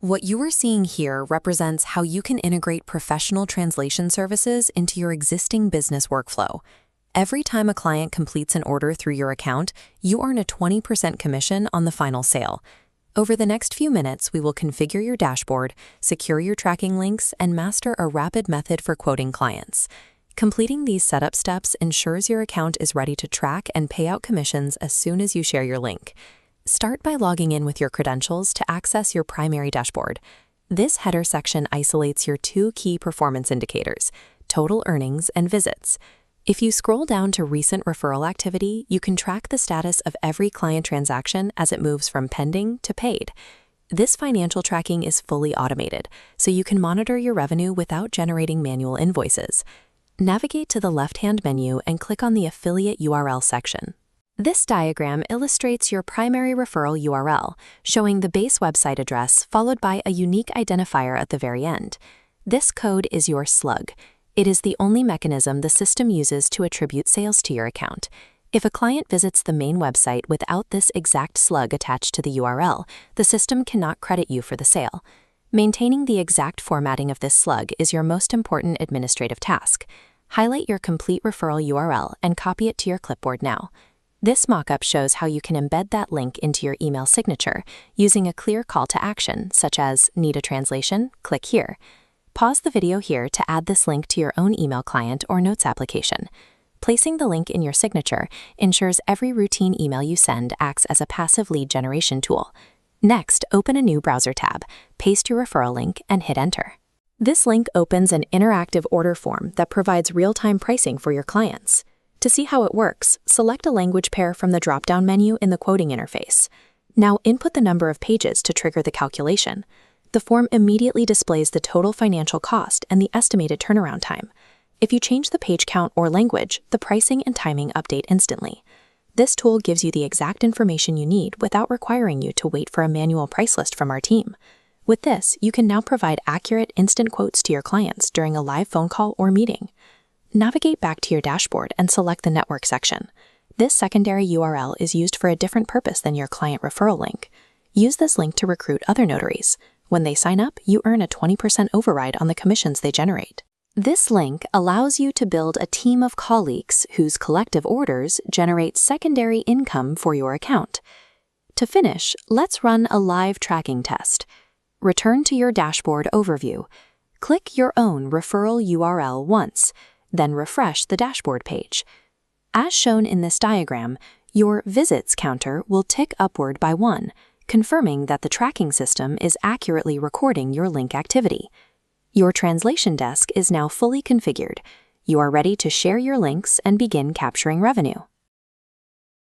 What you are seeing here represents how you can integrate professional translation services into your existing business workflow. Every time a client completes an order through your account, you earn a 20% commission on the final sale. Over the next few minutes, we will configure your dashboard, secure your tracking links, and master a rapid method for quoting clients. Completing these setup steps ensures your account is ready to track and pay out commissions as soon as you share your link. Start by logging in with your credentials to access your primary dashboard. This header section isolates your two key performance indicators, total earnings and visits. If you scroll down to recent referral activity, you can track the status of every client transaction as it moves from pending to paid. This financial tracking is fully automated, so you can monitor your revenue without generating manual invoices. Navigate to the left-hand menu and click on the Affiliate URL section. This diagram illustrates your primary referral URL, showing the base website address followed by a unique identifier at the very end. This code is your slug. It is the only mechanism the system uses to attribute sales to your account. If a client visits the main website without this exact slug attached to the URL, the system cannot credit you for the sale. Maintaining the exact formatting of this slug is your most important administrative task. Highlight your complete referral URL and copy it to your clipboard now. This mockup shows how you can embed that link into your email signature using a clear call to action, such as "Need a translation? Click here." Pause the video here to add this link to your own email client or notes application. Placing the link in your signature ensures every routine email you send acts as a passive lead generation tool. Next, open a new browser tab, paste your referral link, and hit enter. This link opens an interactive order form that provides real-time pricing for your clients. To see how it works, select a language pair from the drop-down menu in the quoting interface. Now input the number of pages to trigger the calculation. The form immediately displays the total financial cost and the estimated turnaround time. If you change the page count or language, the pricing and timing update instantly. This tool gives you the exact information you need without requiring you to wait for a manual price list from our team. With this, you can now provide accurate, instant quotes to your clients during a live phone call or meeting. Navigate back to your dashboard and select the network section. This secondary URL is used for a different purpose than your client referral link. Use this link to recruit other notaries. When they sign up, you earn a 20% override on the commissions they generate. This link allows you to build a team of colleagues whose collective orders generate secondary income for your account. To finish, let's run a live tracking test. Return to your dashboard overview. Click your own referral URL once, then refresh the dashboard page. As shown in this diagram, your visits counter will tick upward by 1, confirming that the tracking system is accurately recording your link activity. Your translation desk is now fully configured. You are ready to share your links and begin capturing revenue.